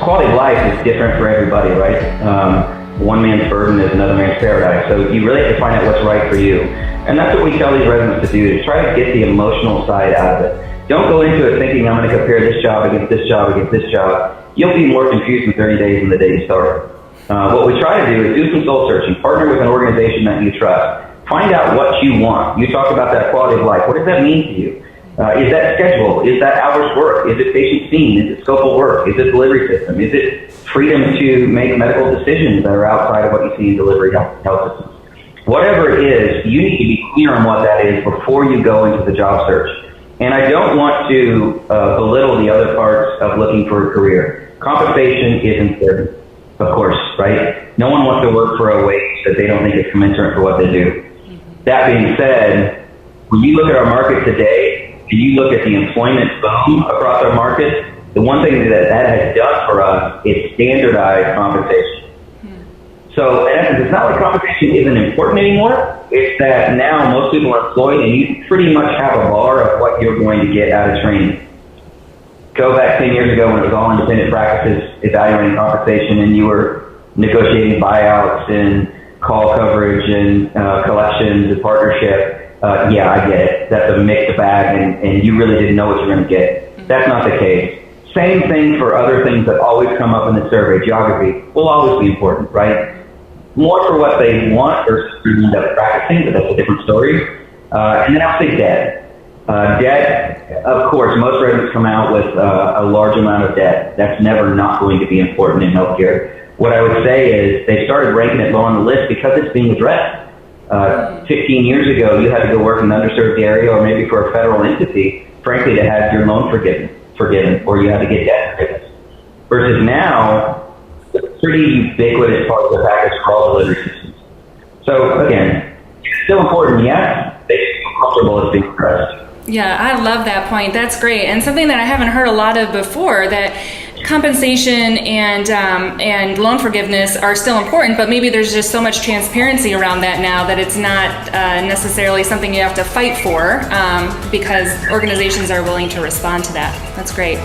quality of life is different for everybody, right? One man's burden is another man's paradise. So you really have to find out what's right for you. And that's what we tell these residents to do, is try to get the emotional side out of it. Don't go into it thinking I'm going to compare this job against this job against this job. You'll be more confused in 30 days than the day you start. What we try to do is do some soul searching, partner with an organization that you trust. Find out what you want. You talk about that quality of life. What does that mean to you? Is that schedule? Is that hours work? Is it patient seen? Is it scope of work? Is it delivery system? Is it freedom to make medical decisions that are outside of what you see in delivery health systems? Whatever it is, you need to be clear on what that is before you go into the job search. And I don't want to belittle the other parts of looking for a career. Compensation is important, of course, right? No one wants to work for a wage that they don't think is commensurate for what they do. That being said, when you look at our market today, and you look at the employment boom across our market, the one thing that has done for us is standardized compensation. So in essence, it's not like compensation isn't important anymore. It's that now most people are employed and you pretty much have a bar of what you're going to get out of training. Go back 10 years ago when it was all independent practices evaluating compensation and you were negotiating buyouts and call coverage and collections and partnership. Yeah, I get it. That's a mixed bag and you really didn't know what you're going to get. That's not the case. Same thing for other things that always come up in the survey. Geography will always be important, right? More for what they want versus who end up practicing, but that's a different story. And then I'll say debt. Debt, of course, most residents come out with a large amount of debt. That's never not going to be important in healthcare. What I would say is they started ranking it low on the list because it's being addressed. 15 years ago, you had to go work in an underserved area or maybe for a federal entity, frankly, to have your loan forgiven, or you had to get debt forgiveness. Versus now, it's a pretty ubiquitous part of the package for all delivery systems. So again, it's still important, yes, they feel comfortable as being addressed. Yeah, I love that point. That's great. And something that I haven't heard a lot of before, that compensation and loan forgiveness are still important, but maybe there's just so much transparency around that now that it's not necessarily something you have to fight for because organizations are willing to respond to that. That's great.